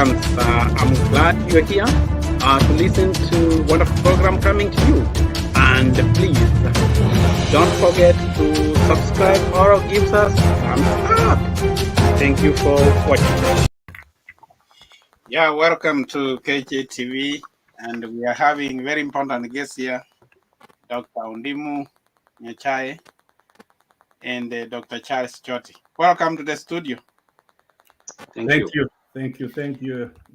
Kenyans, I'm glad you're here to listen to wonderful program coming to you. And please, don't forget to subscribe or give us thumbs up. Thank you for watching. Yeah, welcome to KJTV, and we are having very important guests here, Dr. Undimu Nyachae and Dr. Charles Choti. Welcome to the studio. Thank you.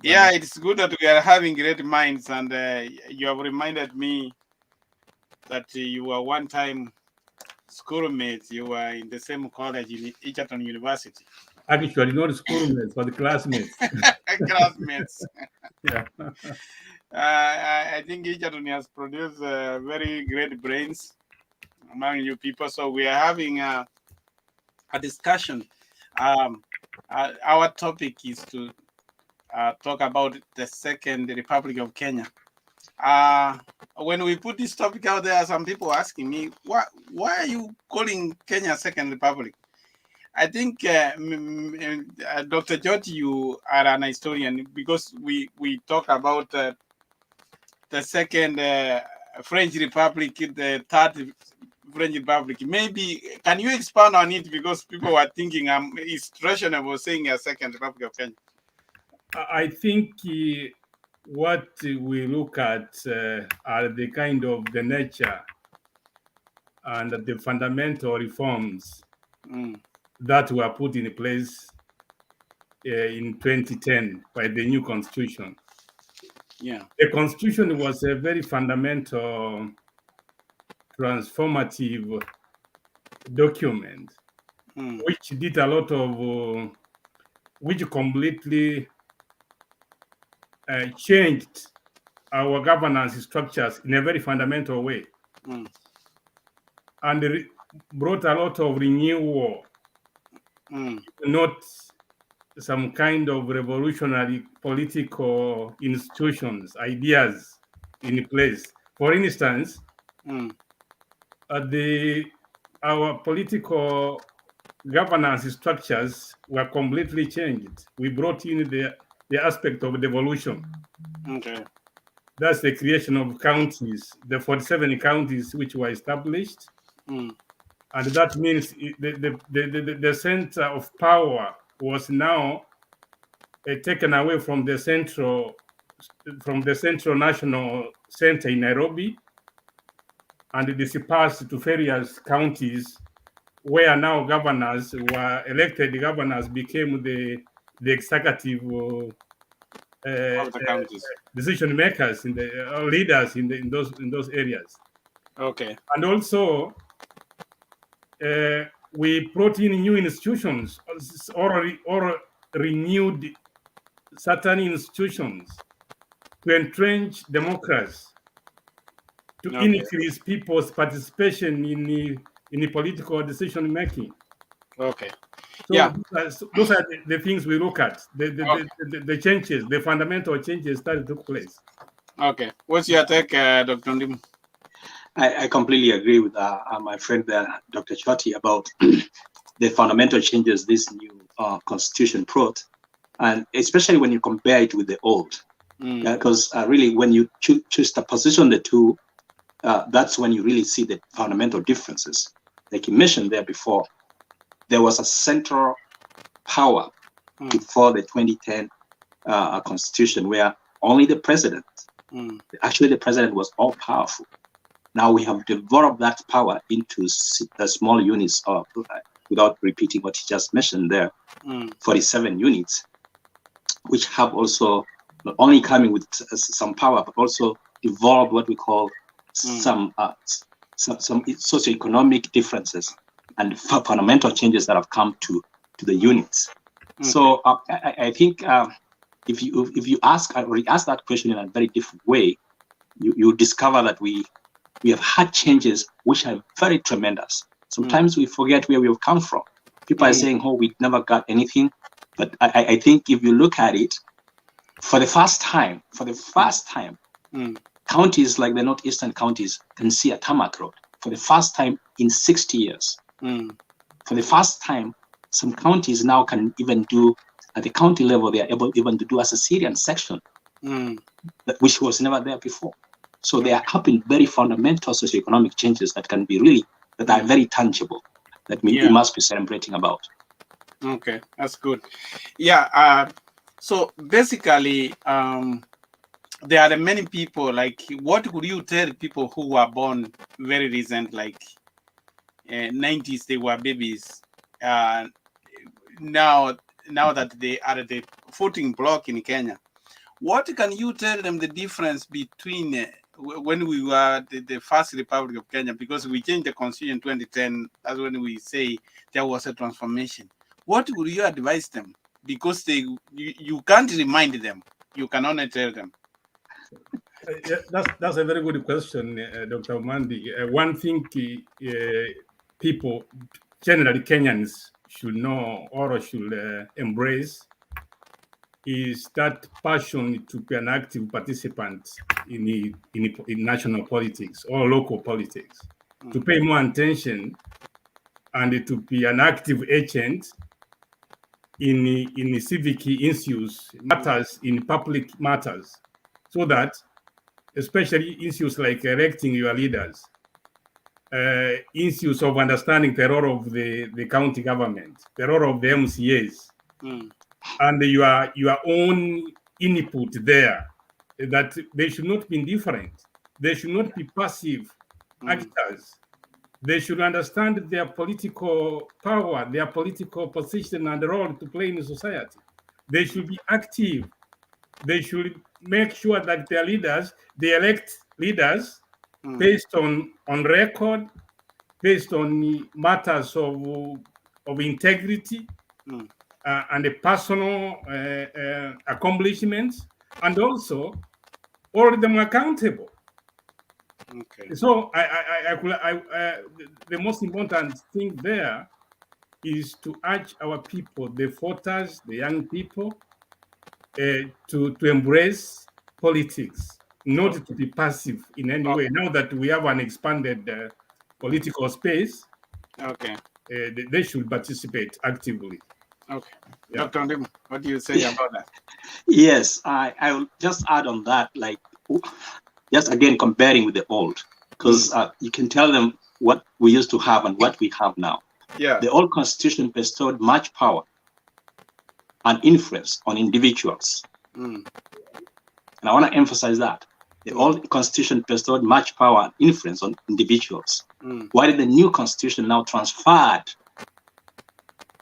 Yeah, it's good that we are having great minds, and you have reminded me that you were one time schoolmates. You were in the same college in Egerton University. Actually, not schoolmates, but classmates. Classmates. Yeah. I think Egerton has produced very great brains among you people. So we are having a discussion. Our topic is to talk about the Second Republic of Kenya. When we put this topic out there, some people asking me, why are you calling Kenya Second Republic? I think, Dr. George, you are an historian, because we talk about the Second French Republic, the Third French Republic. Maybe, can you expand on it? Because people were thinking it's rational saying a Second Republic of Kenya. I think what we look at are the kind of the nature and the fundamental reforms that were put in place in 2010 by the new constitution. Yeah, the constitution was a very fundamental, transformative document, which did a lot of, which completely changed our governance structures in a very fundamental way, and brought a lot of renewal, not some kind of revolutionary political institutions, ideas in place. For instance, our political governance structures were completely changed. We brought in the aspect of devolution. Okay. That's the creation of counties, the 47 counties which were established. And that means the center of power was now taken away from the central national center in Nairobi, and dispersed to various counties, where now governors were elected. Governors became the executive decision makers, in the leaders in those areas. Okay. And also, we brought in new institutions, or renewed certain institutions to entrench democracy, to increase people's participation in the political decision making. Okay. So yeah, those are the things we look at. The changes, the fundamental changes that took place. Okay. What's your take, Dr. Ndim? I completely agree with my friend Dr. Choti, about the fundamental changes this new constitution brought, and especially when you compare it with the old. Because really, when you choose to position the two, that's when you really see the fundamental differences. Like you mentioned there before, there was a central power before the 2010 constitution, where only the president, actually the president was all powerful. Now we have developed that power into small units, without repeating what he just mentioned there, 47 units, which have also not only coming with some power, but also evolved what we call some socioeconomic differences and fundamental changes that have come to the units. So I think if you ask that question in a very different way, you discover that we have had changes which are very tremendous. Sometimes we forget where we have come from. People are saying, "Oh, we never got anything," but I think if you look at it, for the first time, counties like the northeastern counties can see a tarmac road for the first time in 60 years. For the first time, some counties now can even do at the county level, they are able even to do a Syrian section, which was never there before. So they are happening very fundamental socioeconomic changes that can be really, that are very tangible, that we must be celebrating about. Okay, that's good. Yeah, so basically, there are many people, like, what would you tell people who were born very recent, like 90s, they were babies. Now that they are the voting bloc in Kenya, what can you tell them the difference between when we were the first Republic of Kenya, because we changed the constitution in 2010, that's when we say there was a transformation. What would you advise them? Because you can't remind them, you can only tell them. Yeah, that's a very good question, Dr. Mandi. One thing people, generally Kenyans, should know or should embrace is that passion to be an active participant in national politics or local politics, to pay more attention and to be an active agent in civic issues, matters, in public matters, so that especially issues like electing your leaders, issues of understanding the role of the county government, the role of the MCAs, and your own input there, that they should not be indifferent. They should not be passive actors. They should understand their political power, their political position and role to play in society. They should be active. They should make sure that their leaders, they elect leaders based on record, based on matters of integrity and the personal accomplishments, and also hold them accountable. Okay. So the most important thing there is to urge our people, the voters, the young people, to embrace politics, not to be passive in any way. Now that we have an expanded political space, they should participate actively. Okay. Yeah. Dr. Ndim, what do you say about that? Yes, I will just add on that, like, just again comparing with the old, because you can tell them what we used to have and what we have now. Yeah. The old constitution bestowed much power and influence on individuals. And I want to emphasize that. The old constitution bestowed much power and influence on individuals, while the new constitution now transferred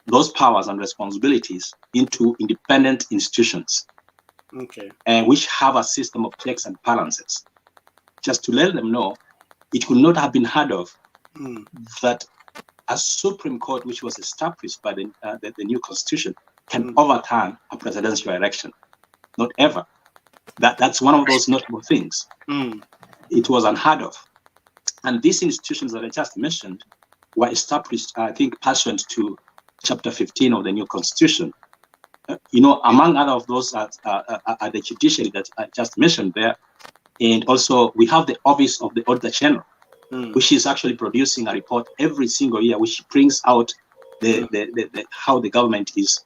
those powers and responsibilities into independent institutions, which have a system of checks and balances. Just to let them know, it could not have been heard of that a Supreme Court, which was established by the new constitution, can overturn a presidential election. Not ever. That's one of those notable things. It was unheard of. And these institutions that I just mentioned were established, I think, pursuant to Chapter 15 of the new constitution. Among other of those are the Judiciary that I just mentioned there. And also we have the Office of the Auditor General, which is actually producing a report every single year, which brings out how the government is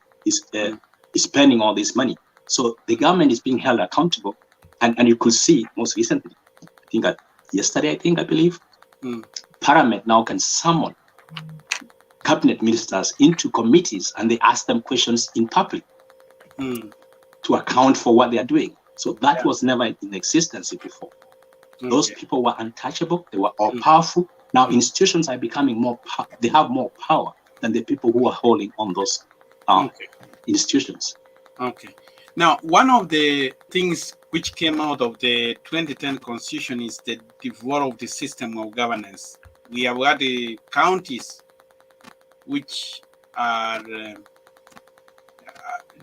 spending all this money. So the government is being held accountable, and you could see most recently, yesterday, I believe, Parliament now can summon cabinet ministers into committees and they ask them questions in public to account for what they are doing. So that was never in existence before. Those people were untouchable. They were all powerful. Now institutions are becoming they have more power than the people who are holding on those institutions. Okay. Now, one of the things which came out of the 2010 constitution is the devolved system of governance. We have got the counties which are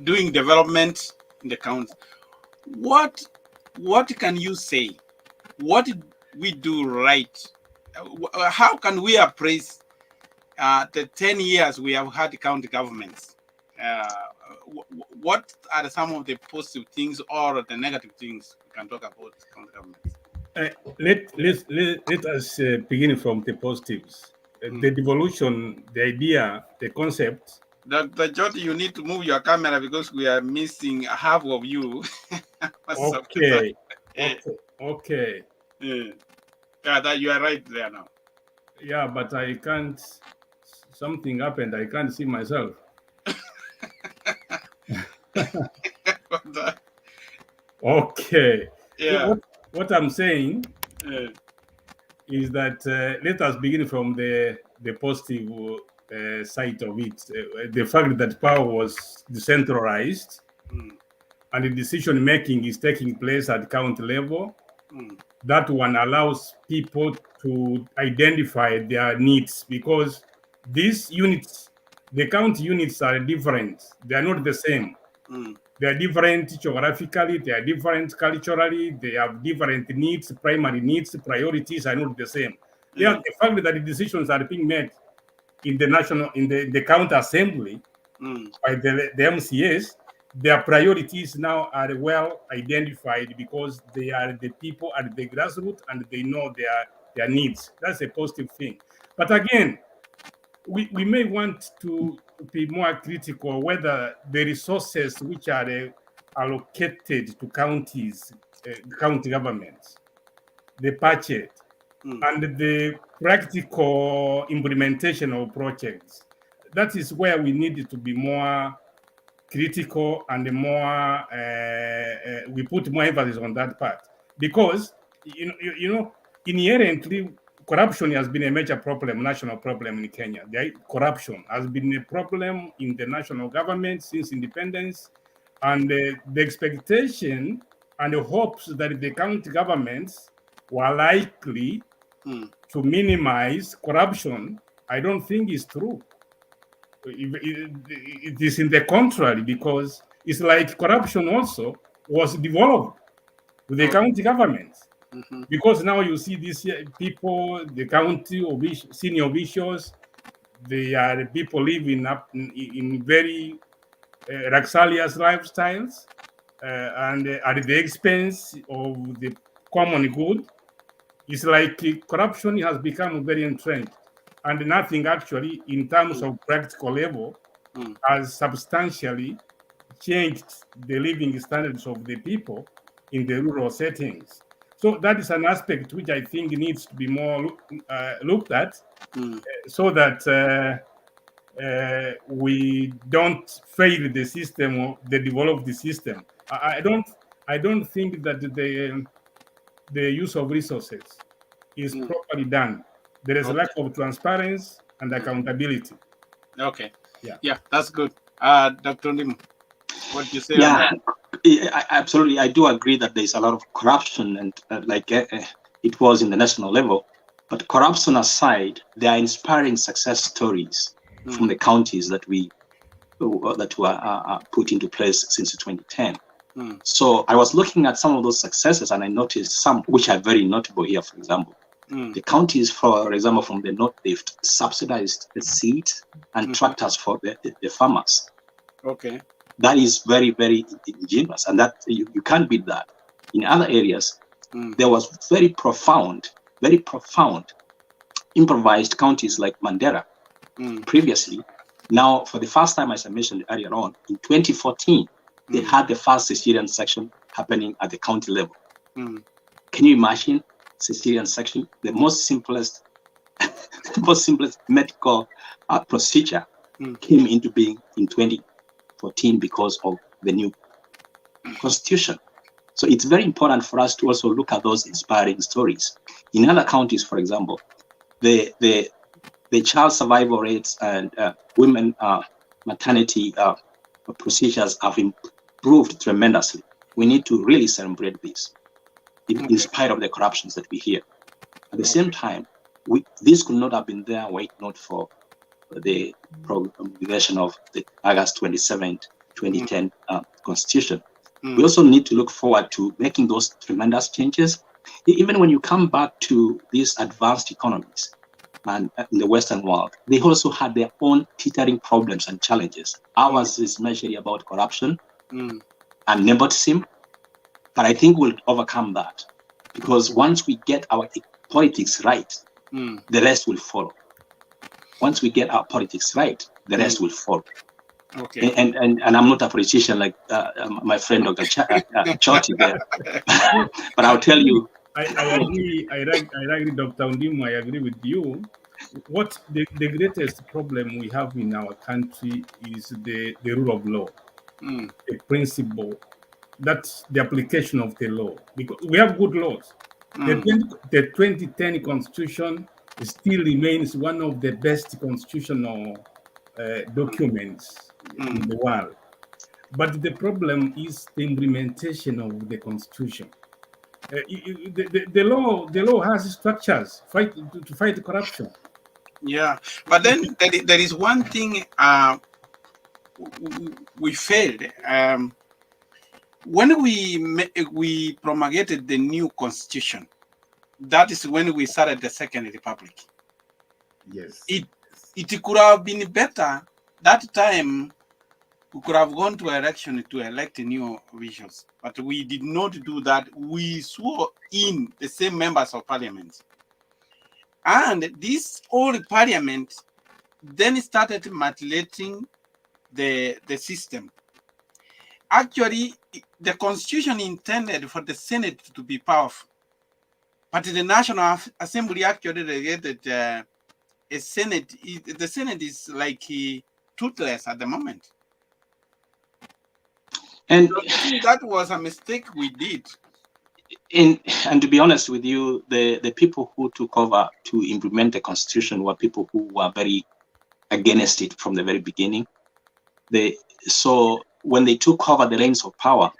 doing development in the county. What can you say? What did we do right? How can we appraise the 10 years we have had county governments? What are some of the positive things or the negative things we can talk about county governments? Let us begin from the positives. The devolution, the idea, the concept Dr. Joti, you need to move your camera because we are missing half of you. Okay. Yeah. Okay. Yeah. Yeah, that you are right there now. Yeah, but I can't. Something happened. I can't see myself. Okay. Yeah. What I'm saying Yeah. is that let us begin from the positive side of it. The fact that power was decentralized and the decision making is taking place at county level. That one allows people to identify their needs, because these units, the county units, are different. They are not the same. They are different geographically, they are different culturally, they have different needs, primary needs, priorities are not the same. Yeah, the fact that the decisions are being made in the national, in the county assembly by the MCAs, their priorities now are well identified because they are the people at the grassroots and they know their needs. That's a positive thing. But again, we may want to be more critical whether the resources which are allocated to counties, county governments, the budget, and the practical implementation of projects, that is where we need to be more critical and more we put more emphasis on that part, because you know inherently corruption has been a major problem, national problem in Kenya. Corruption has been a problem in the national government since independence, and the expectation and the hopes that the county governments were likely to minimize corruption, I don't think is true. It is in the contrary, because it's like corruption also was devolved to the county governments. Because now you see these people, the county senior officials, they are people living up in very luxurious lifestyles and at the expense of the common good. It's like corruption has become very entrenched, and nothing actually, in terms of practical level, has substantially changed the living standards of the people in the rural settings. So that is an aspect which I think needs to be more looked at, so that we don't fail the system or develop the system. I don't think that the use of resources is properly done. There is a lack of transparency and accountability. Okay. Yeah, that's good. Dr. Lim, what do you say? Yeah, absolutely. I do agree that there's a lot of corruption, and it was in the national level. But corruption aside, there are inspiring success stories from the counties that were put into place since 2010. So I was looking at some of those successes, and I noticed some which are very notable here. For example, the counties, for example, from the north, they've subsidized the seeds and tractors for the farmers. Okay. That is very, very ingenious, and that you can't beat that. In other areas, there was very profound improvised counties like Mandera previously. Now, for the first time, as I mentioned earlier on, in 2014, they had the first cesarean section happening at the county level. Can you imagine cesarean section? The most simplest medical procedure came into being in 2014 because of the new constitution. So it's very important for us to also look at those inspiring stories. In other counties, for example, the child survival rates and women maternity procedures have improved tremendously. We need to really celebrate this, in spite of the corruptions that we hear. At the same time, this could not have been there were it not for the promulgation of the August 27th, 2010 Constitution. We also need to look forward to making those tremendous changes. Even when you come back to these advanced economies and in the Western world, they also had their own teetering problems and challenges. Ours is majorly about corruption and nepotism, but I think we'll overcome that, because once we get our politics right, the rest will follow. Once we get our politics right, the rest will follow. Okay. And I'm not a politician like my friend Dr. Choti there, but I'll tell you. I agree. I agree, Dr. Undimu. I agree with you. What the greatest problem we have in our country is the rule of law, the principle, that's the application of the law. Because we have good laws. The 2010 Constitution still remains one of the best constitutional documents in the world. But the problem is the implementation of the Constitution. The law has structures to fight corruption. Yeah, but then there is one thing we failed. When we promulgated the new constitution, that is when we started the Second Republic. Yes. It could have been better that time. We could have gone to election to elect new officials, but we did not do that. We swore in the same members of parliament. And this old parliament then started manipulating the system. Actually, the constitution intended for the Senate to be powerful, but the National Assembly actually delegated a Senate. The Senate is like toothless at the moment. And that was a mistake we did. And to be honest with you, the people who took over to implement the constitution were people who were very against it from the very beginning. So when they took over the reins of power,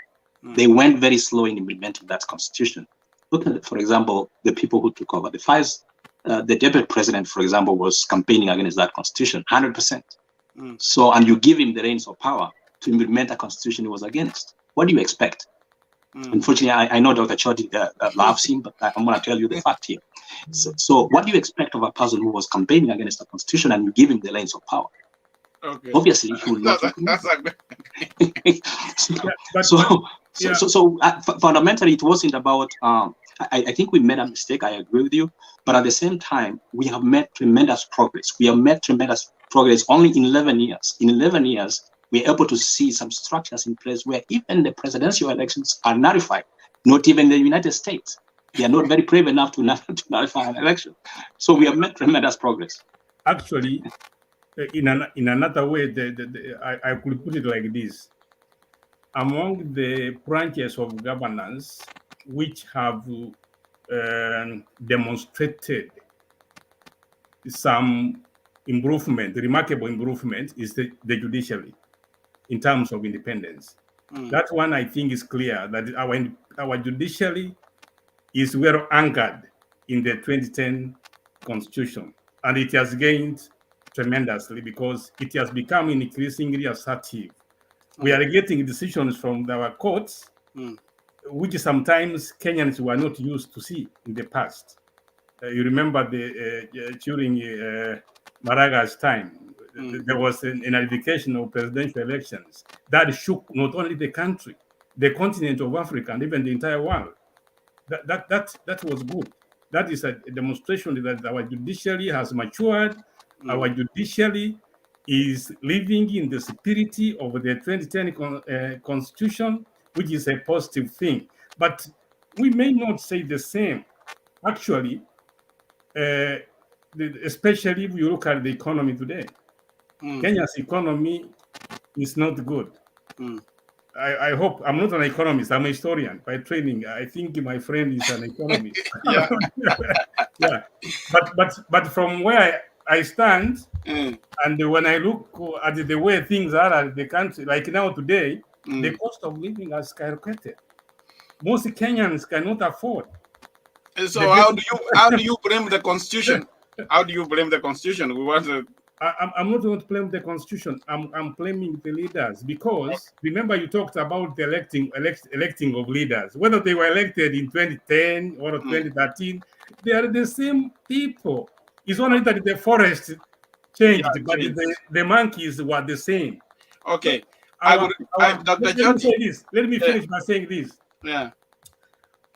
they went very slow in implementing that constitution. Look at, for example, the people who took over. The deputy president, for example, was campaigning against that constitution 100%. So, and you give him the reins of power to implement a constitution he was against. What do you expect? Unfortunately, I know Dr. Choti loves him, but I'm going to tell you the fact here. So what do you expect of a person who was campaigning against the constitution and you give him the reins of power? Okay. Obviously, he will not. Fundamentally, it wasn't about. I think we made a mistake. I agree with you, but at the same time, we have made tremendous progress. We have made tremendous progress only in 11 years. In 11 years, we're able to see some structures in place where even the presidential elections are nullified. Not even the United States. They are not very brave enough to nullify an election. So we have made tremendous progress. Actually, in another way, I could put it like this. Among the branches of governance which have demonstrated some improvement, remarkable improvement, is the judiciary in terms of independence. That one I think is clear, that our judiciary is well anchored in the 2010 Constitution, and it has gained tremendously because it has become increasingly assertive. We are getting decisions from our courts, which sometimes Kenyans were not used to see in the past. You remember during Maraga's time, there was an nullification of presidential elections that shook not only the country, the continent of Africa, and even the entire world. That was good. That is a demonstration that our judiciary has matured. Our judiciary is living in the spirit of the 2010 Constitution, which is a positive thing. But we may not say the same. Actually, especially if you look at the economy today, Kenya's economy is not good. I hope I'm not an economist. I'm a historian by training. I think my friend is an economist. Yeah. But from where I stand, and when I look at the way things are at the country, like now today, the cost of living has skyrocketed. Most Kenyans cannot afford. So how do you blame the Constitution? How do you blame the Constitution? We want to. I'm not going to blame the Constitution. I'm blaming the leaders because remember you talked about the electing of leaders. Whether they were elected in 2010 or 2013, they are the same people. It's only that the forest changed, but the monkeys were the same. Okay. Dr. Choti, let me finish by saying this. Yeah.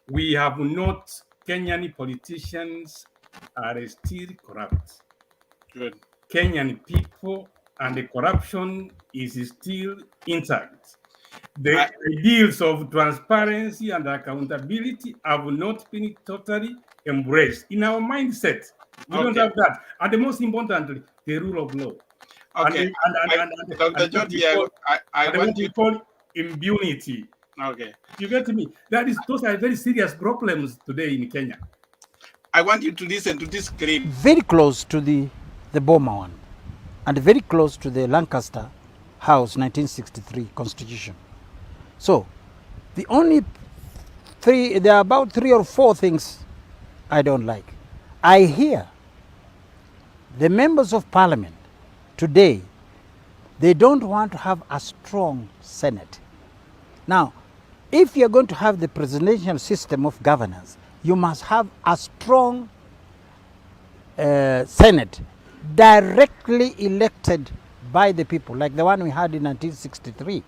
We have not, Kenyan politicians are still corrupt. Good. Kenyan people and the corruption is still intact. The ideals of transparency and accountability have not been totally embraced in our mindset. We don't have that. And the most importantly, the rule of law. Okay. Dr. Jyoti, I want you to call impunity. Okay. You get me? Those are very serious problems today in Kenya. I want you to listen to this clip. Very close to the Boma one, and very close to the Lancaster House 1963 Constitution. So, the only there are about 3 or 4 things I don't like. I hear the members of parliament today, they don't want to have a strong Senate. Now, if you're going to have the presidential system of governance, you must have a strong Senate directly elected by the people, like the one we had in 1963,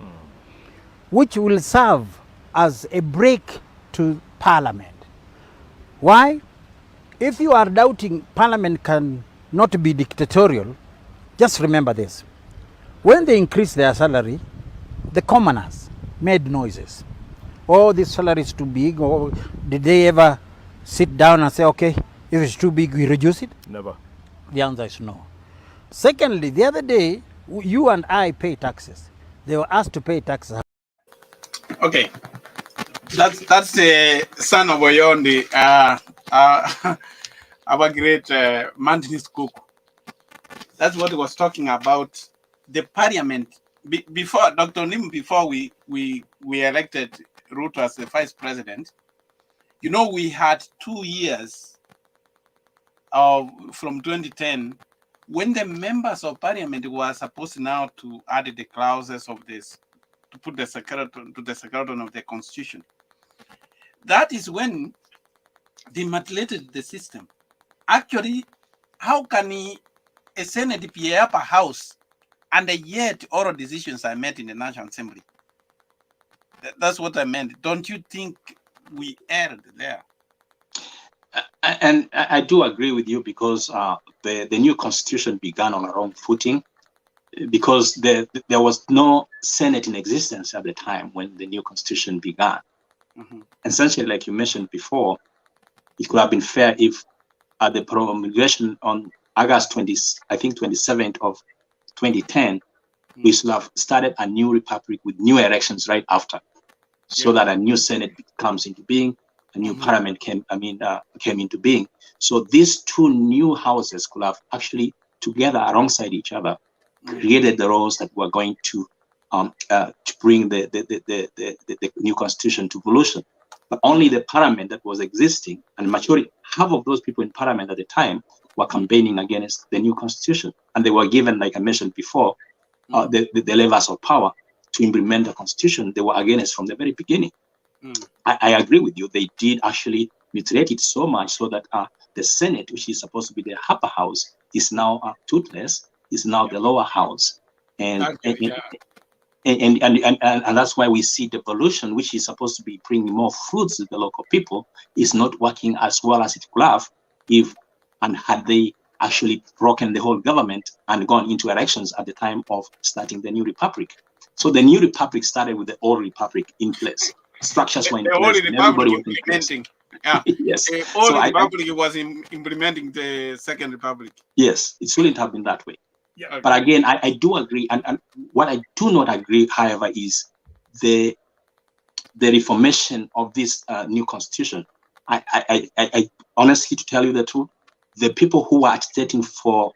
which will serve as a break to Parliament. Why? If you are doubting Parliament can not be dictatorial, just remember this. When they increased their salary, the commoners made noises. Oh, this salary is too big. Or did they ever sit down and say, okay, if it's too big, we reduce it? Never. The answer is no. Secondly, the other day, you and I pay taxes. They were asked to pay taxes. Okay. That's the son of Oyondi, our great Mandarin cook. That's what he was talking about. The parliament, before Dr. Nim, before we elected Ruto as the vice president, you know, we had 2 years from 2010 when the members of parliament were supposed now to add the clauses of this, to put the skeleton of the constitution. That is when they manipulated the system. Actually, how can a Senate be up a house and yet oral decisions are made in the National Assembly? That's what I meant. Don't you think we erred there? And I do agree with you, because the new constitution began on a wrong footing, because there was no Senate in existence at the time when the new constitution began. Essentially, like you mentioned before, it could have been fair if at the promulgation on August 27th of 2010, we should have started a new republic with new elections right after, so that a new Senate comes into being, a new parliament came into being. So these two new houses could have actually, together alongside each other, created the roles that were going to bring the new constitution to evolution. But only the parliament that was existing, and majority, half of those people in parliament at the time were campaigning against the new constitution, and they were given, like I mentioned before, the levers of power to implement the constitution. They were against from the very beginning. I agree with you. They did actually mutilate it so much so that the Senate, which is supposed to be the upper house, is now toothless, is now the lower house, and that's why we see devolution, which is supposed to be bringing more fruits to the local people, is not working as well as it could have had they actually broken the whole government and gone into elections at the time of starting the new republic. So the new republic started with the old republic in place. Structures were in place. The old republic implementing. Yes. The old republic was implementing the second republic. Yes, it shouldn't have been that way. Yeah. Okay. But again, I do agree, and what I do not agree, however, is the reformation of this new constitution. I honestly, to tell you the truth, the people who are agitating for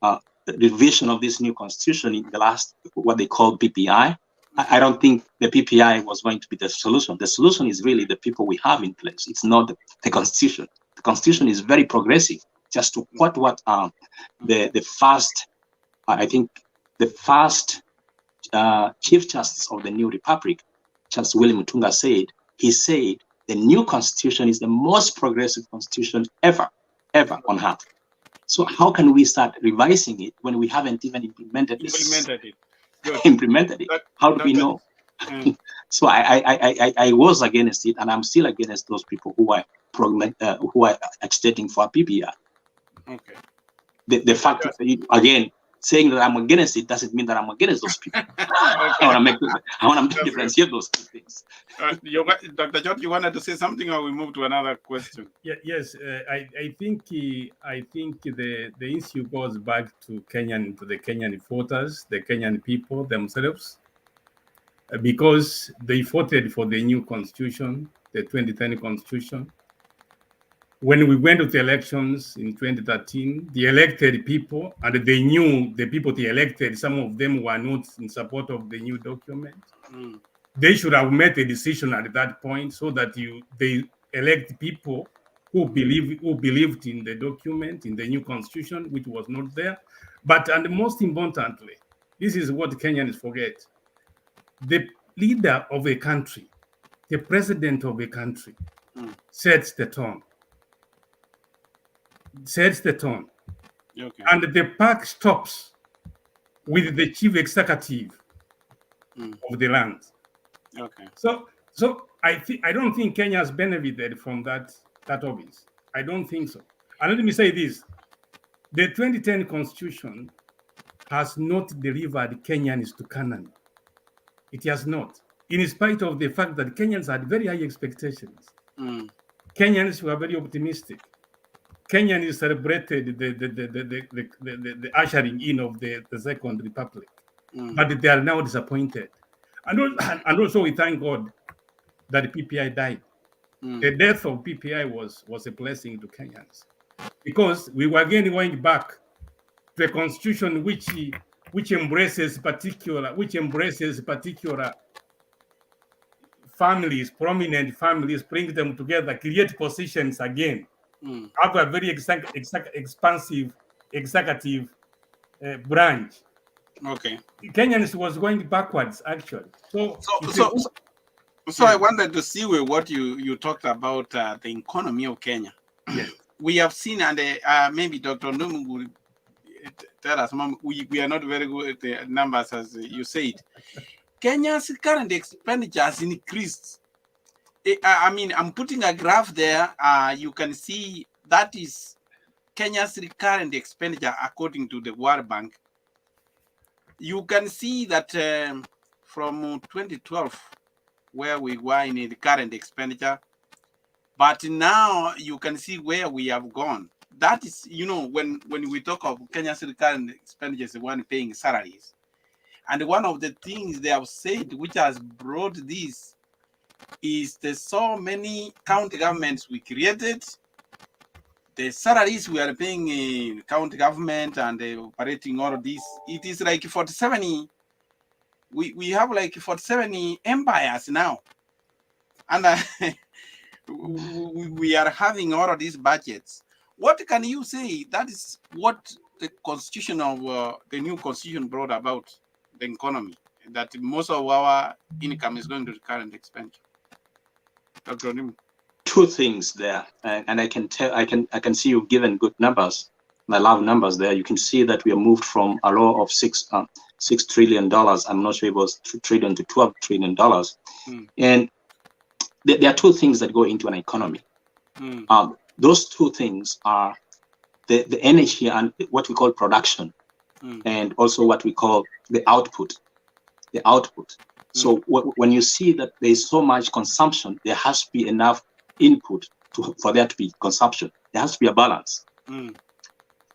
the revision of this new constitution in the last, what they call PPI, I don't think the PPI was going to be the solution. The solution is really the people we have in place. It's not the constitution. The constitution is very progressive. Just to quote what the first, I think the first Chief Justice of the new republic, Justice William Mutunga, said, he said, the new constitution is the most progressive constitution ever on earth. So how can we start revising it when we haven't even implemented it? How do we know? So I was against it, and I'm still against those people who are agitating for a PPI. Okay. The fact that, again, saying that I'm against it doesn't mean that I'm against those people. I want to differentiate those two things. Dr. George, you wanted to say something, or we move to another question? Yes, I think the issue goes back to the Kenyan voters, the Kenyan people themselves, because they voted for the new constitution, the 2010 constitution. When we went to the elections in 2013, the elected people, and they knew the people they elected, some of them were not in support of the new document. They should have made a decision at that point so that they elect people who believed in the document, in the new constitution, which was not there. But, and most importantly, this is what Kenyans forget. The leader of a country, the president of a country, sets the tone. Okay. And the park stops with the chief executive of the land. Okay. So I don't think Kenya has benefited from that office. I don't think so. And let me say this: the 2010 constitution has not delivered Kenyans to Canaan. It has not, in spite of the fact that Kenyans had very high expectations. Kenyans were very optimistic. Kenyans celebrated the ushering in of the Second Republic, but they are now disappointed. And also we thank God that PPI died. The death of PPI was a blessing to Kenyans, because we were again going back to a constitution which embraces particular families, prominent families, bring them together, create positions again. Have a very expansive executive branch. Okay. Kenyans was going backwards, actually. So I wanted to see with what you talked about the economy of Kenya. Yes. We have seen, and maybe Dr. Ndum will tell us, we are not very good at the numbers, as you said. Kenya's current expenditure has increased. I mean, I'm putting a graph there. You can see that is Kenya's current expenditure according to the World Bank. You can see that from 2012, where we were in the current expenditure, but now you can see where we have gone. That is, when we talk of Kenya's current expenditure, is the one paying salaries. And one of the things they have said, which has brought this, is there's so many county governments we created. The salaries we are paying in county government and operating all of this, it is like 47. We have like 47 empires now. And we are having all of these budgets. What can you say? That is what the constitution of the new constitution brought about the economy, that most of our income is going to the current expenditure. Dr. Nim. Two things there, and I can see you've given good numbers. I love numbers there. You can see that we have moved from a low of $6 trillion. I'm not sure it was $2 trillion to $12 trillion. And there are two things that go into an economy. Those two things are the energy and what we call production, and also what we call the output. So when you see that there is so much consumption, there has to be enough input for there to be consumption. There has to be a balance.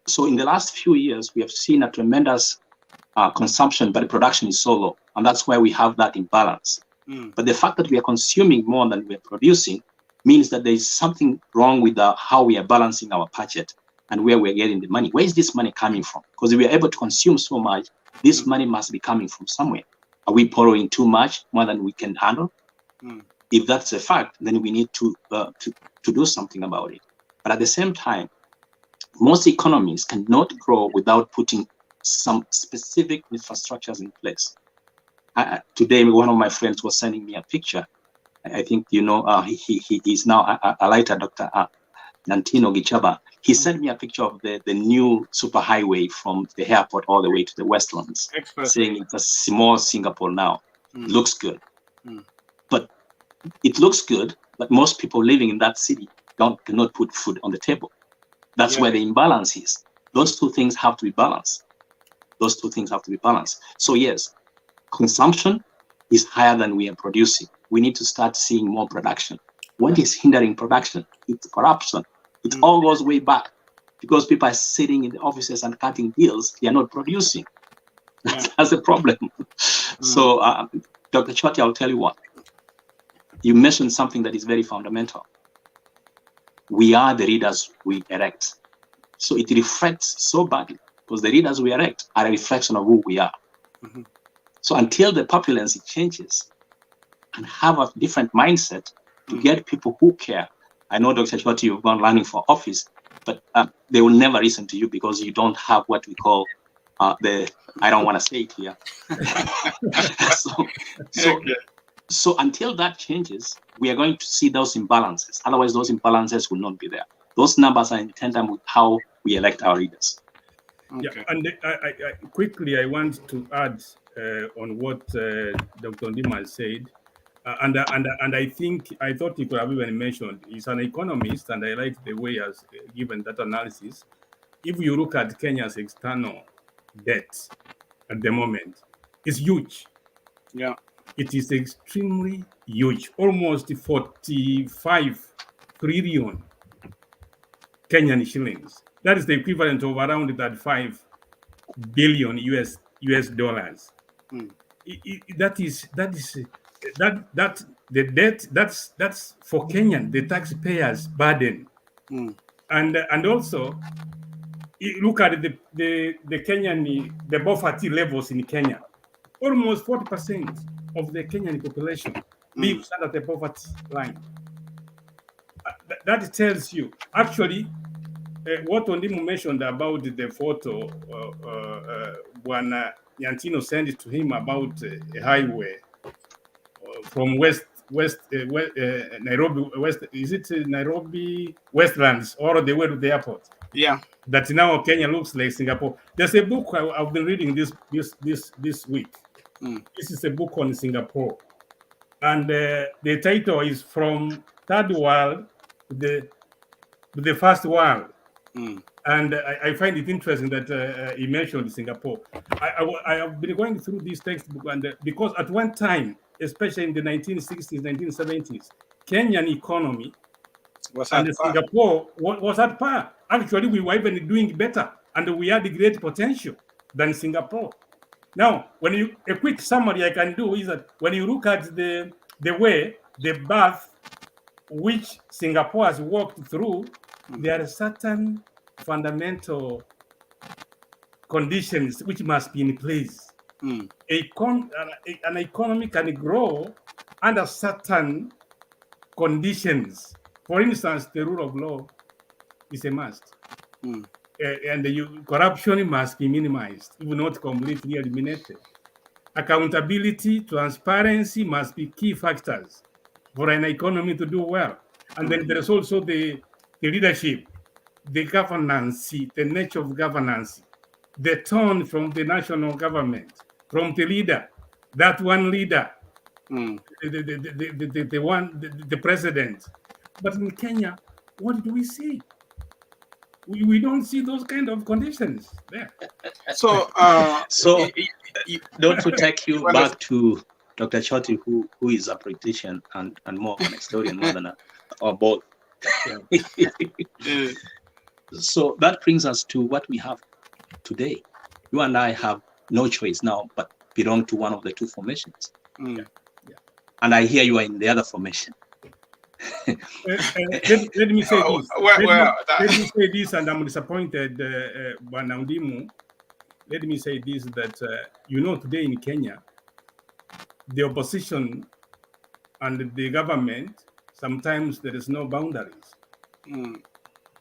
So in the last few years, we have seen a tremendous consumption, but the production is so low, and that's why we have that imbalance. But the fact that we are consuming more than we are producing means that there is something wrong with how we are balancing our budget and where we're getting the money. Where is this money coming from? Because if we are able to consume so much, this money must be coming from somewhere. Are we borrowing too much, more than we can handle? If that's a fact, then we need to do something about it. But at the same time, most economies cannot grow without putting some specific infrastructures in place. Today, one of my friends was sending me a picture. I think he is now a lighter, Dr. Nantino Gichaba. He sent me a picture of the new superhighway from the airport all the way to the Westlands, saying it's a small Singapore now. Looks good. But it looks good, but most people living in that city cannot put food on the table. That's where the imbalance is. Those two things have to be balanced. Those two things have to be balanced. So yes, consumption is higher than we are producing. We need to start seeing more production. What is hindering production? It's corruption. It all goes way back because people are sitting in the offices and cutting deals. They are not producing. That's the problem. So, Dr. Choti, I'll tell you what. You mentioned something that is very fundamental. We are the leaders we elect. So it reflects so badly because the leaders we elect are a reflection of who we are. So until the populace changes and have a different mindset to get people who care. I know, Dr. Choti, you've gone running for office, but they will never listen to you because you don't have what we call I don't want to say it here. So until that changes, we are going to see those imbalances. Otherwise, those imbalances will not be there. Those numbers are in tandem with how we elect our leaders. Yeah, and I quickly, I want to add on what Dr. Ndima said. And I think, I thought he could have even mentioned, he's an economist, and I like the way he has given that analysis. If you look at Kenya's external debt at the moment, it's huge. Yeah. It is extremely huge, almost 45 trillion Kenyan shillings. That is the equivalent of around 35 billion US dollars. That the debt that's for Kenyan, the taxpayers' burden. And also look at the Kenyan, the poverty levels in Kenya. Almost 40% of the Kenyan population lives under the poverty line. That tells you, actually, what Ondimu mentioned about the photo when Yantino sent it to him about a highway from Nairobi West, is it Nairobi Westlands all the way to the airport? Yeah. That now Kenya looks like Singapore. There's a book I've been reading this week. This is a book on Singapore, and the title is From Third World to the First World. And I find it interesting that he mentioned Singapore. I have been going through this textbook, and because at one time, especially in the 1960s, 1970s, Kenyan economy and Singapore was at par. Actually, we were even doing better, and we had great potential than Singapore. Now, a quick summary I can do is that when you look at the way, the path which Singapore has walked through, there are certain fundamental conditions which must be in place. An economy can grow under certain conditions. For instance, the rule of law is a must. And corruption must be minimized, if not completely eliminated. Accountability, transparency must be key factors for an economy to do well. And then there's also the leadership, the governance, the nature of governance, the tone from the national government, from the leader, that one leader, the president. But in Kenya, what do we see? We don't see those kind of conditions there. So don't to take you back to Dr. Choti, who is a politician and more of an historian more than or both. So that brings us to what we have today. You and I have no choice now but belong to one of the two formations. And I hear you are in the other formation. Let me say this. Let me say this, and I'm disappointed, Banaudimu. Let me say this, that today in Kenya, the opposition and the government, sometimes there is no boundaries.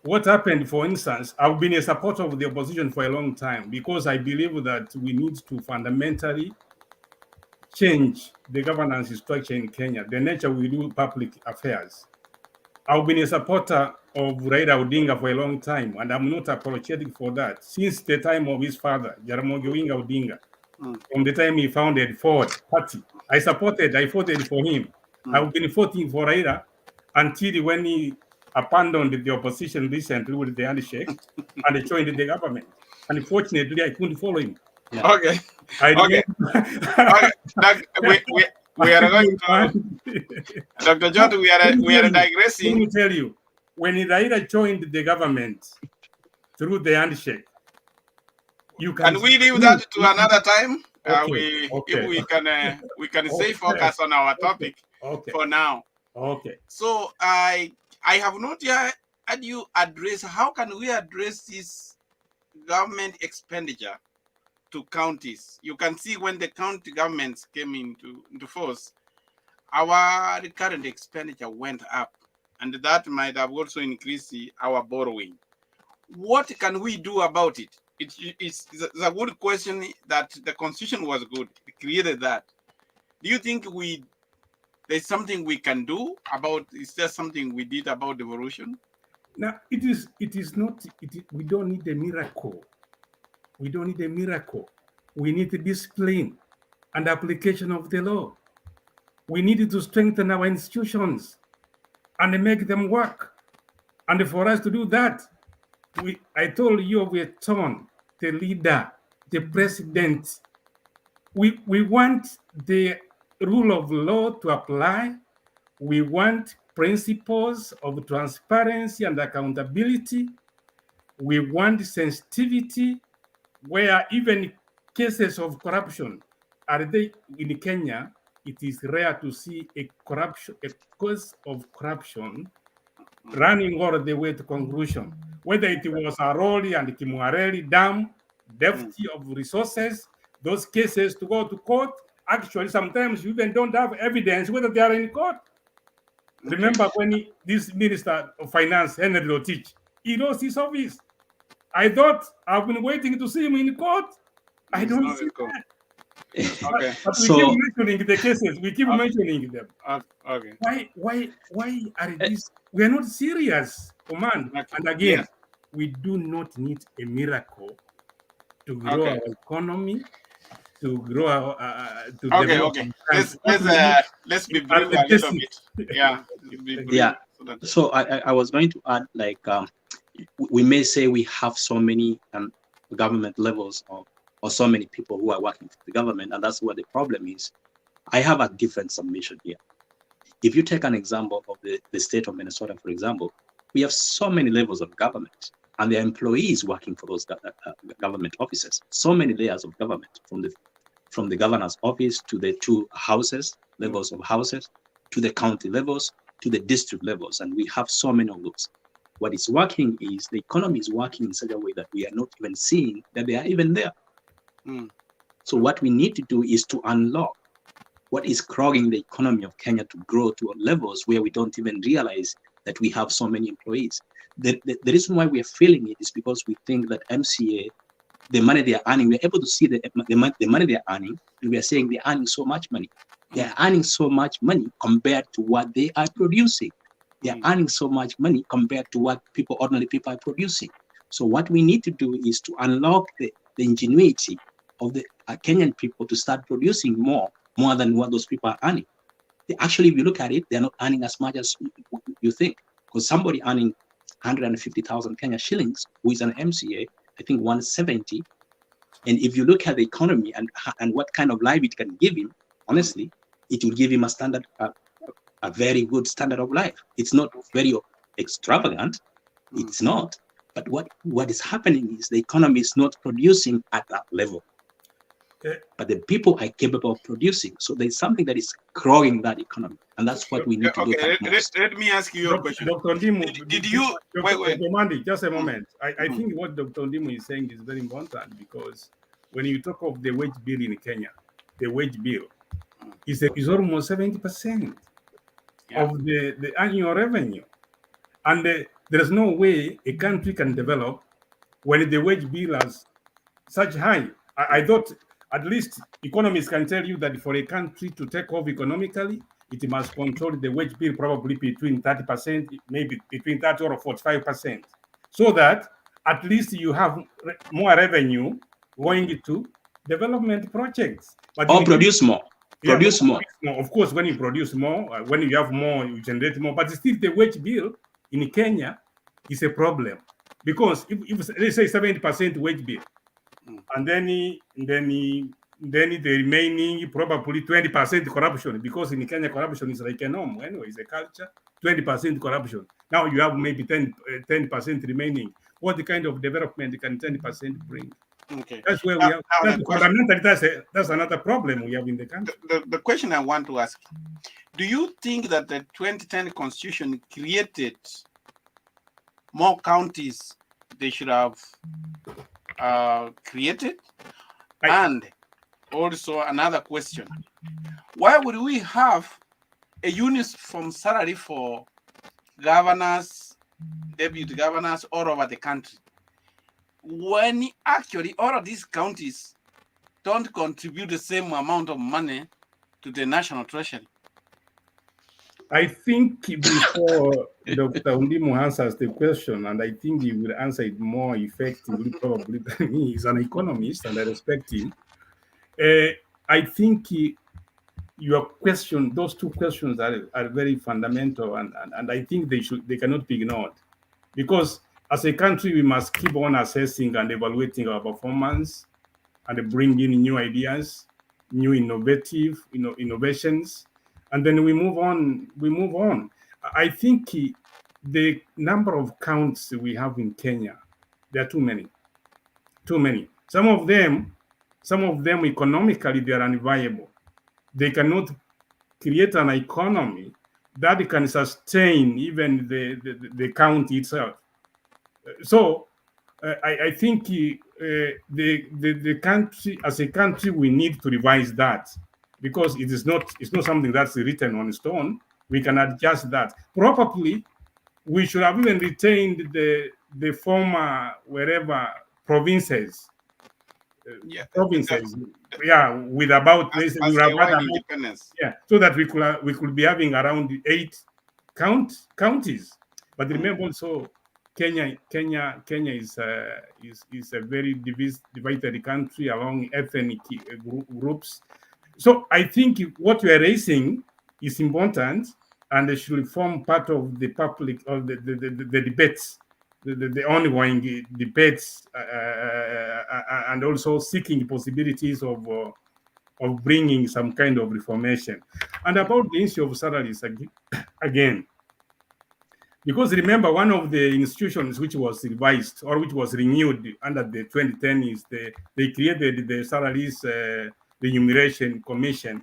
What happened, for instance, I've been a supporter of the opposition for a long time because I believe that we need to fundamentally change the governance structure in Kenya, the nature we do public affairs. I've been a supporter of Raila Odinga for a long time, and I'm not apologetic for that. Since the time of his father, Jaramogi Oginga Odinga, from the time he founded Ford Party, I voted for him. I've been voting for Raila until when he abandoned the opposition recently with the handshake and joined the government. Unfortunately, I couldn't follow him. Yeah. Okay. I Okay. Okay. We are going to Dr. Jot, we are Let digressing. me tell you, when Raila joined the government through the handshake, you Can we leave that to another time? If we can stay focused on our topic for now. Okay. So I have not yet had you address how can we address this government expenditure to counties. You can see when the county governments came into force, our current expenditure went up, and that might have also increased our borrowing. What can we do about it? It's a good question. That the constitution was good, it created that. Do you think there's something we can do about? Is there something we did about devolution? Now it is not. We don't need a miracle. We don't need a miracle. We need discipline and application of the law. We need to strengthen our institutions and make them work. And for us to do that, I told you we turn the leader, the president. We want the rule of law to apply. We want principles of transparency and accountability. We want sensitivity, where even cases of corruption in Kenya. It is rare to see a case of corruption running all the way to conclusion. Whether it was Aroli and Kimwareli Dam, theft of resources, those cases to go to court. Actually, sometimes you even don't have evidence whether they are in court. Okay. Remember when this Minister of Finance, Henry Rotich, he lost his office. I thought I've been waiting to see him in court. I don't see that. Okay. But we keep mentioning the cases. We keep mentioning them. Okay. Why are these? We are not serious, command. Okay. And again, we do not need a miracle to grow our economy, to grow our. Okay. Let's be brief a little bit. Yeah. Yeah. So I was going to add, like, we may say we have so many government levels or so many people who are working for the government, and that's where the problem is. I have a different submission here. If you take an example of the state of Minnesota, for example, we have so many levels of government, and there are employees working for those government offices. So many layers of government, from the governor's office to the two levels of houses, to the county levels, to the district levels, and we have so many of those. What is working is the economy is working in such a way that we are not even seeing that they are even there. So what we need to do is to unlock what is clogging the economy of Kenya to grow to levels where we don't even realize that we have so many employees. The reason why we are feeling it is because we think that MCA, the money they are earning, we're able to see the money they are earning, and we are saying they're earning so much money. They are earning so much money compared to what they are producing. They are earning so much money compared to what ordinary people are producing. So what we need to do is to unlock the ingenuity of the Kenyan people to start producing more than what those people are earning. Actually, if you look at it, they're not earning as much as you think. Because somebody earning 150,000 Kenya shillings, who is an MCA, I think 170. And if you look at the economy and what kind of life it can give him, honestly, it will give him a standard, a very good standard of life. It's not very extravagant. It's not. But what is happening is the economy is not producing at that level. But the people are capable of producing. So there's something that is clogging that economy. And that's what we need to look at most. Let me ask you a question. Dr. Ndimu, did you... Wait. Mandi, just a moment. I think what Dr. Ndimu is saying is very important, because when you talk of the wage bill in Kenya, the wage bill is almost 70% of the annual revenue. And there's no way a country can develop when the wage bill is such high. I thought at least economists can tell you that for a country to take off economically, it must control the wage bill probably between 30%, maybe between 30 or 45%, so that at least you have more revenue going to development projects. But produce more. Produce more. Of course, when you produce more, when you have more, you generate more. But still, the wage bill in Kenya is a problem, because if let's say 70% wage bill, and then the remaining probably 20% corruption, because in Kenya corruption is like a norm anyway, it's a culture. 20% corruption. Now you have maybe 10% remaining. What kind of development can 10% bring? Okay. That's where Now- we have. now the question- Fundamentally, that's another problem we have in the country. The question I want to ask, do you think that the 2010 constitution created more counties they should have created? And also another question, why would we have a uniform salary for governors, deputy governors all over the country, when actually all of these counties don't contribute the same amount of money to the national treasury? I think before Dr. Undimu answers the question, and I think he will answer it more effectively probably than me. He's an economist, and I respect him. I think your question, those two questions are very fundamental, and I think they cannot be ignored, because as a country we must keep on assessing and evaluating our performance and bring in new ideas, new innovations, and then we move on. I think the number of counts we have in Kenya, there are too many. Some of them economically they are unviable. They cannot create an economy that can sustain even the county itself. So I think the country, as a country, we need to revise that, because it's not something that's written on stone. We can adjust that. Probably we should have even retained the former wherever provinces. Provinces, with about places we have had independence. So that we could be having around 8 counties. But remember also, Kenya is a very divided country along ethnic groups. So I think what you are raising is important, and it should form part of the public or the debates, the ongoing debates, and also seeking possibilities of bringing some kind of reformation. And about the issue of salaries again, because remember, one of the institutions which was revised or which was renewed under the 2010 is they created the Salaries Remuneration Commission,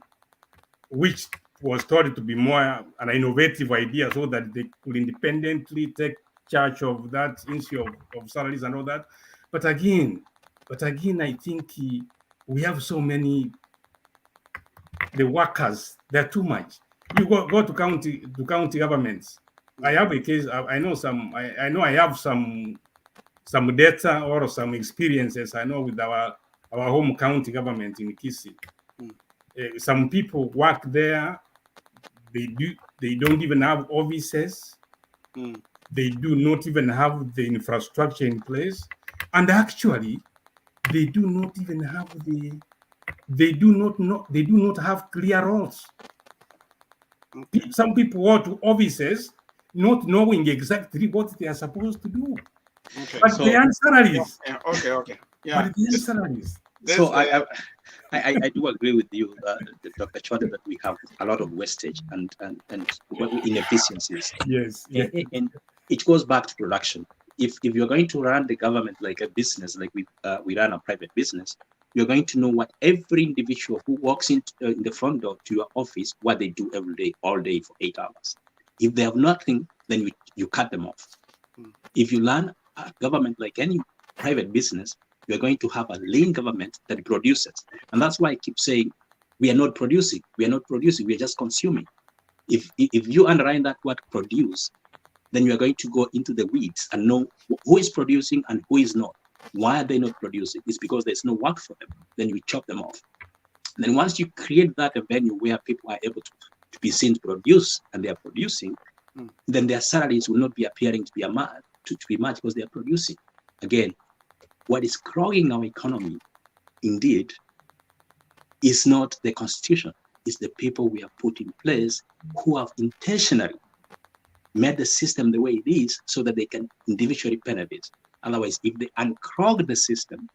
which was thought to be more an innovative idea, so that they could independently take charge of that issue of salaries and all that. But again, I think we have so many. The workers, they're too much. You go to county governments. I have a case. I know I have some data or some experiences. I know with our home county government in Kisii. Some people work there. They don't even have offices. They do not even have the infrastructure in place, and actually, they do not even have They do not have clear roles. Some people go to offices not knowing exactly what they are supposed to do. But they earn salaries. Okay. Yeah. But they earn salaries. So I do agree with you, Dr. Chota, that we have a lot of wastage and inefficiencies. Yes. And it goes back to production. If you're going to run the government like a business, like we run a private business, you're going to know what every individual who walks in the front door to your office, what they do every day, all day for 8 hours. If they have nothing, then you cut them off. If you run a government like any private business, you're going to have a lean government that produces. And that's why I keep saying, we are not producing. We are just consuming. If you underline that word produce, then you're going to go into the weeds and know who is producing and who is not. Why are they not producing? It's because there's no work for them. Then you chop them off. And then once you create that venue where people are able to be seen to produce, and they are producing, then their salaries will not be appearing to be much because they are producing. Again, what is clogging our economy, indeed, is not the constitution. It's the people we have put in place who have intentionally made the system the way it is so that they can individually benefit. Otherwise, if they unclog the system,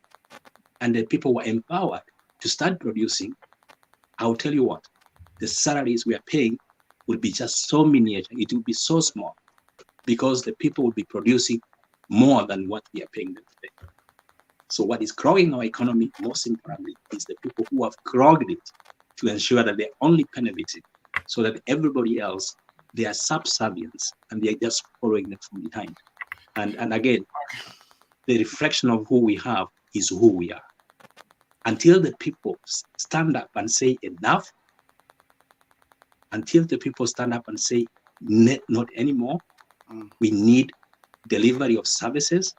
and the people were empowered to start producing, I'll tell you what, the salaries we are paying would be just so miniature, it would be so small, because the people would be producing more than what we are paying them today. So what is growing our economy, most importantly, is the people who have grown it to ensure that they're only benefiting, so that everybody else, they are subservient and they're just following them from behind. And again, the reflection of who we have is who we are. Until the people stand up and say enough, until the people stand up and say not anymore, we need delivery of services.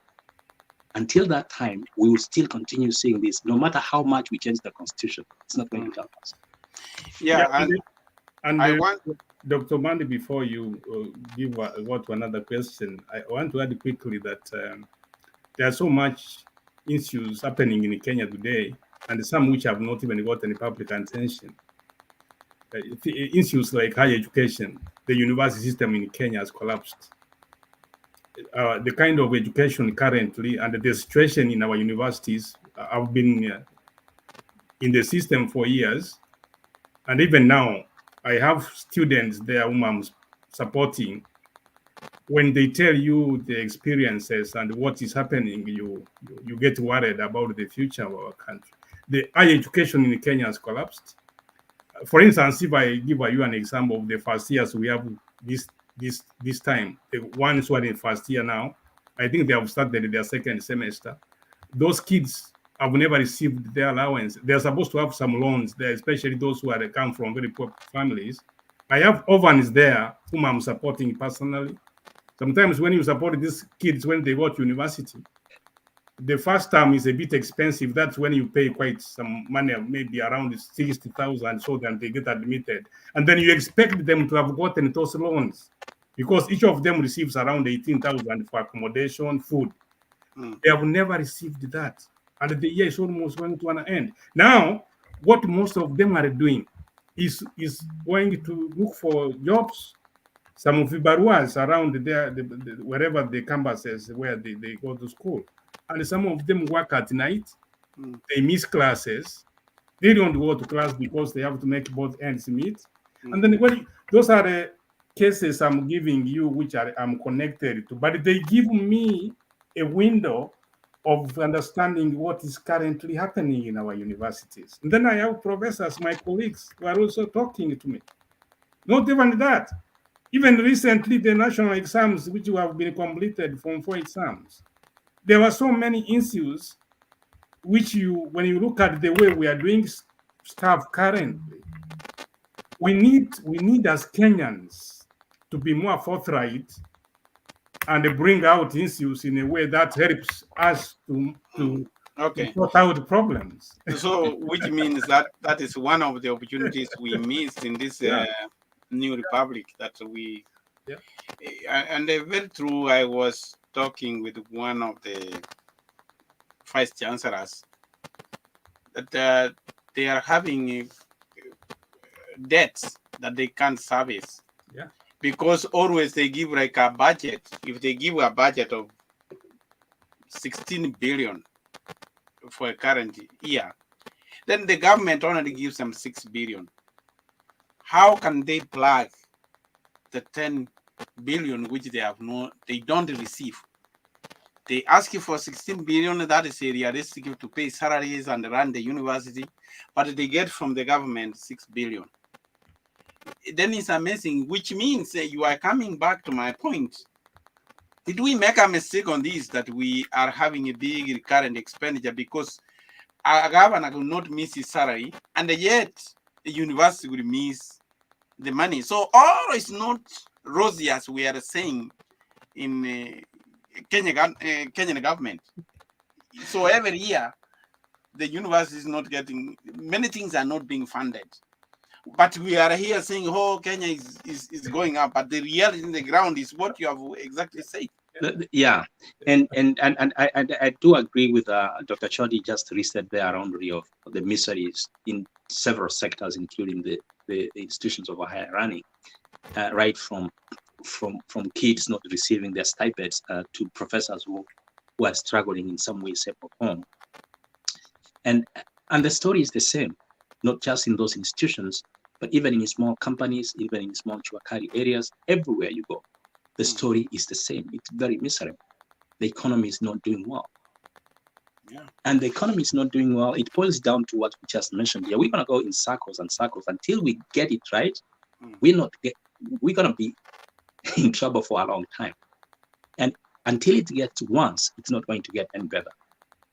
Until that time, we will still continue seeing this. No matter how much we change the constitution, it's not going to help us. Yeah, and I want Dr. Mandi, before you go to another question, I want to add quickly that there are so much issues happening in Kenya today, and some which have not even gotten public attention. Issues like higher education, the university system in Kenya has collapsed. The kind of education currently and the situation in our universities have been in the system for years. And even now, I have students there whom I'm supporting. When they tell you the experiences and what is happening, you get worried about the future of our country. The higher education in Kenya has collapsed. For instance, if I give you an example of the first years we have this time, the ones who are in first year now, I think they have started their second semester. Those kids have never received their allowance. They're supposed to have some loans there, especially those who come from very poor families. I have orphans there whom I'm supporting personally. Sometimes when you support these kids when they go to university, the first term is a bit expensive. That's when you pay quite some money, maybe around 60,000, so that they get admitted. And then you expect them to have gotten those loans, because each of them receives around 18,000 for accommodation, food. They have never received that. And the year is almost going to an end. Now, what most of them are doing is going to look for jobs. Some of the baruas around there, wherever the campuses where they go to school. And some of them work at night. They miss classes. They don't go to class because they have to make both ends meet. And then those are the cases I'm giving you, which I'm connected to. But they give me a window of understanding what is currently happening in our universities. And then I have professors, my colleagues, who are also talking to me. Not even that. Even recently, the national exams, which have been completed from 4 exams, there were so many issues which when you look at the way we are doing stuff currently, we need as Kenyans to be more forthright and bring out issues in a way that helps us to sort out problems. So, which means that is one of the opportunities we missed in this new republic that we. Yeah. And very true. I was talking with one of the vice chancellors that they are having debts that they can't service. Yeah. Because always they give like a budget. If they give a budget of 16 billion for a current year, then the government only gives them 6 billion. How can they plug the 10 billion which they don't receive? They ask you for 16 billion, that is realistic to pay salaries and run the university, but they get from the government 6 billion. Then it's amazing, which means you are coming back to my point. Did we make a mistake on this, that we are having a big recurrent expenditure because a governor will not miss his salary, and yet the university will miss the money? So all is not rosy as we are saying in Kenyan government. So every year the university is not getting, many things are not being funded. But we are here saying, oh, Kenya is going up, but the reality in the ground is what you have exactly said. Yeah, and I do agree with Dr. Chodi just listed there around of the miseries in several sectors, including the institutions of higher learning, right from kids not receiving their stipends to professors who are struggling in some way, shape, or form. And the story is the same, not just in those institutions, but even in small companies, even in small Chuakari areas, everywhere you go, the story is the same. It's very miserable. The economy is not doing well. Yeah. And the economy is not doing well. It boils down to what we just mentioned here. We're going to go in circles and circles until we get it right. We're going to be in trouble for a long time. And until it gets once, it's not going to get any better.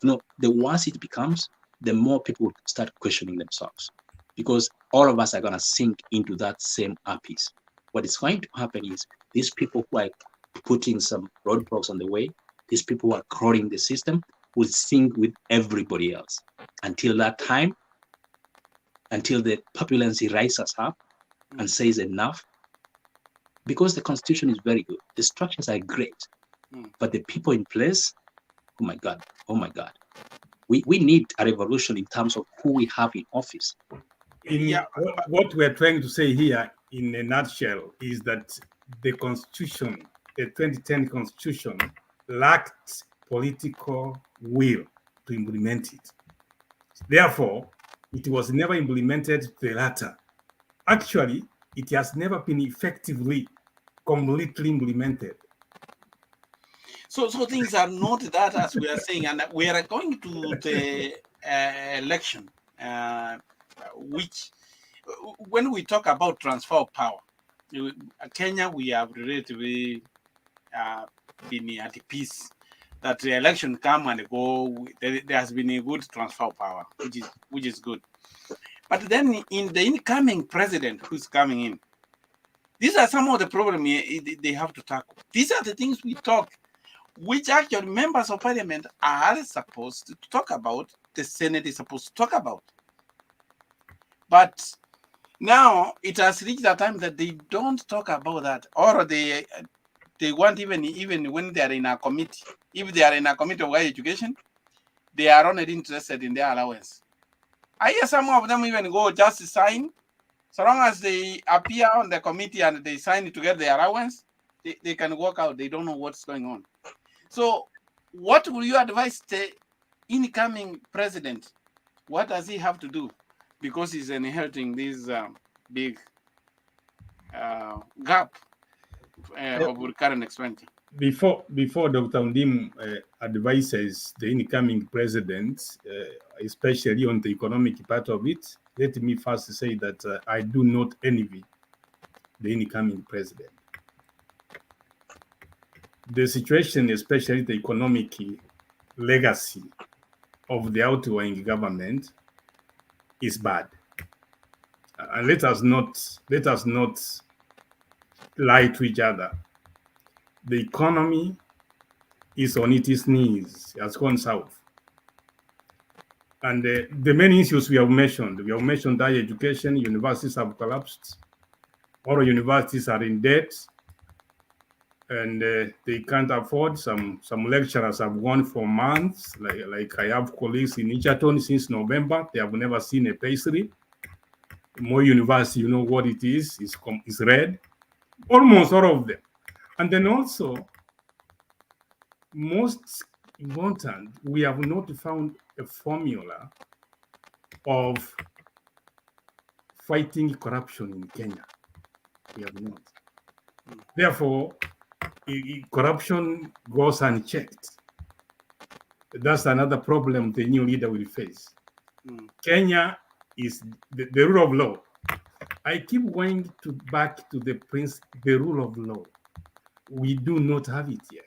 The worse it becomes, the more people start questioning themselves, because all of us are going to sink into that same abyss. What is going to happen is these people who are putting some roadblocks on the way, these people who are crawling the system, will sink with everybody else. Until that time, until the populace rises up and says enough, because the constitution is very good, the structures are great, but the people in place, oh my God. We need a revolution in terms of who we have in office. What we're trying to say here in a nutshell is that the constitution, the 2010 constitution, lacked political will to implement it. Therefore, it was never implemented to the latter. Actually, it has never been effectively, completely implemented. So things are not that as we are saying, and we are going to the election, which, when we talk about transfer of power, Kenya, we have relatively been at peace. That the election come and go, there has been a good transfer of power, which is good. But then in the incoming president who's coming in, these are some of the problems they have to tackle. These are the things we talk, which actually members of parliament are supposed to talk about, the Senate is supposed to talk about. But now it has reached a time that they don't talk about that, or they want, even when they are in a committee, if they are in a committee of higher education, they are only interested in their allowance. I hear some of them even go just sign, so long as they appear on the committee and they sign to get their allowance, they can walk out. They don't know what's going on. So what will you advise the incoming president? What does he have to do? Because he's inheriting this big gap of current expenditure. Before Dr. Ndim advises the incoming president, especially on the economic part of it, let me first say that I do not envy the incoming president. The situation, especially the economic legacy of the outgoing government, is bad. And let us not lie to each other. The economy is on its knees, has gone south. And the main issues we have mentioned higher education, universities have collapsed. All universities are in debt, and they can't afford. Some lecturers have gone for months. Like I have colleagues in Egerton since November. They have never seen a payslip. More university, you know what it is red. Almost all of them. And then also, most important, we have not found a formula of fighting corruption in Kenya. We have not. Therefore, corruption goes unchecked. That's another problem the new leader will face. Kenya is the rule of law. I keep going back to the rule of law. We do not have it yet.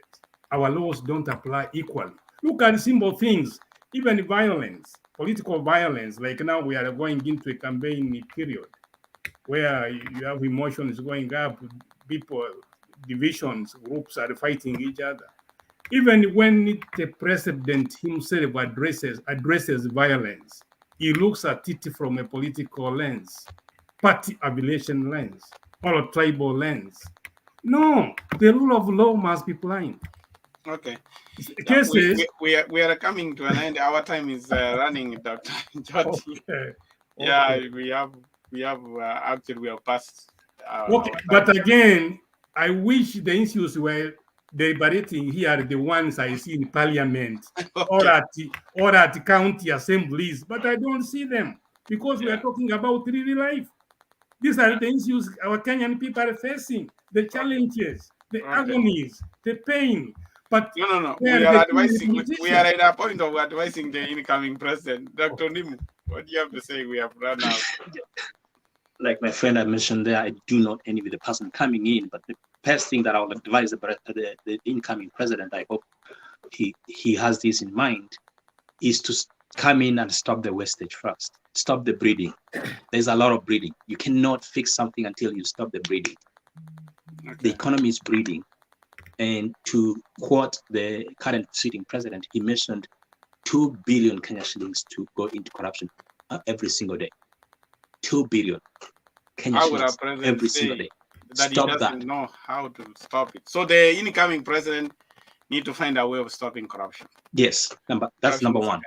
Our laws don't apply equally. Look at simple things, even violence, political violence. Like now we are going into a campaign period where you have emotions going up, people, divisions, groups are fighting each other. Even when the president himself addresses violence, he looks at it from a political lens, party affiliation lens, or a tribal lens. No, the rule of law must be applied. Okay. Cases. We are coming to an end. Our time is running, Dr. Jyoti. Okay. Yeah, we have actually we are past. Okay, but again, I wish the issues were deliberating here are the ones I see in parliament Okay. or at county assemblies, but I don't see them because we are talking about real life. These are the issues our Kenyan people are facing, the challenges, the agonies, the pain. But No. they We are are the advising. We politicians. are at a point of advising the incoming president, Dr. Nimu. What do you have to say? We have run out. Like my friend I mentioned there, I do not envy the person coming in, but the best thing that I would advise the incoming president, I hope he has this in mind, is to come in and stop the wastage first. Stop the breeding. There's a lot of breeding. You cannot fix something until you stop the breeding. Okay. The economy is breeding. And to quote the current sitting president, he mentioned 2 billion Kenya shillings to go into corruption every single day. 2 billion Kenya How would our shillings president every say single day. that Stop he doesn't that. know how to stop it? So the incoming president need to find a way of stopping corruption. Yes, that's number one.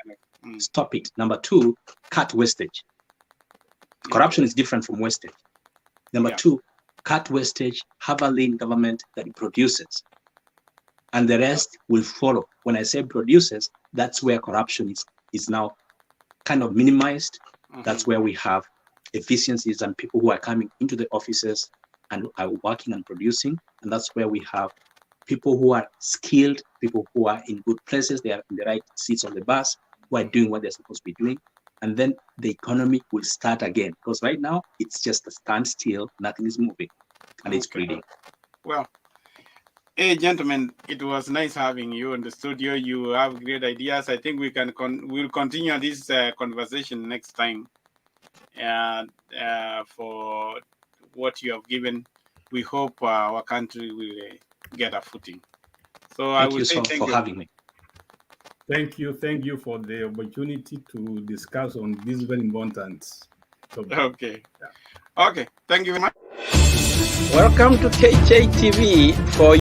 Stop it. Number two, cut wastage. Corruption is different from wastage. Number two, cut wastage, have a lean government that produces. And the rest will follow. When I say produces, that's where corruption is now kind of minimized. That's where we have efficiencies and people who are coming into the offices and are working and producing. And that's where we have people who are skilled, people who are in good places, they are in the right seats on the bus, who are doing what they're supposed to be doing. And then the economy will start again. Because right now, it's just a standstill, nothing is moving, and it's bleeding. Well, hey, gentlemen, it was nice having you in the studio. You have great ideas. I think we'll continue this conversation next time. For what you have given, we hope our country will get a footing. So I will say thank you for having me. Thank you for the opportunity to discuss on this very important topic. Okay. Okay. Thank you very much. Welcome to KJ TV for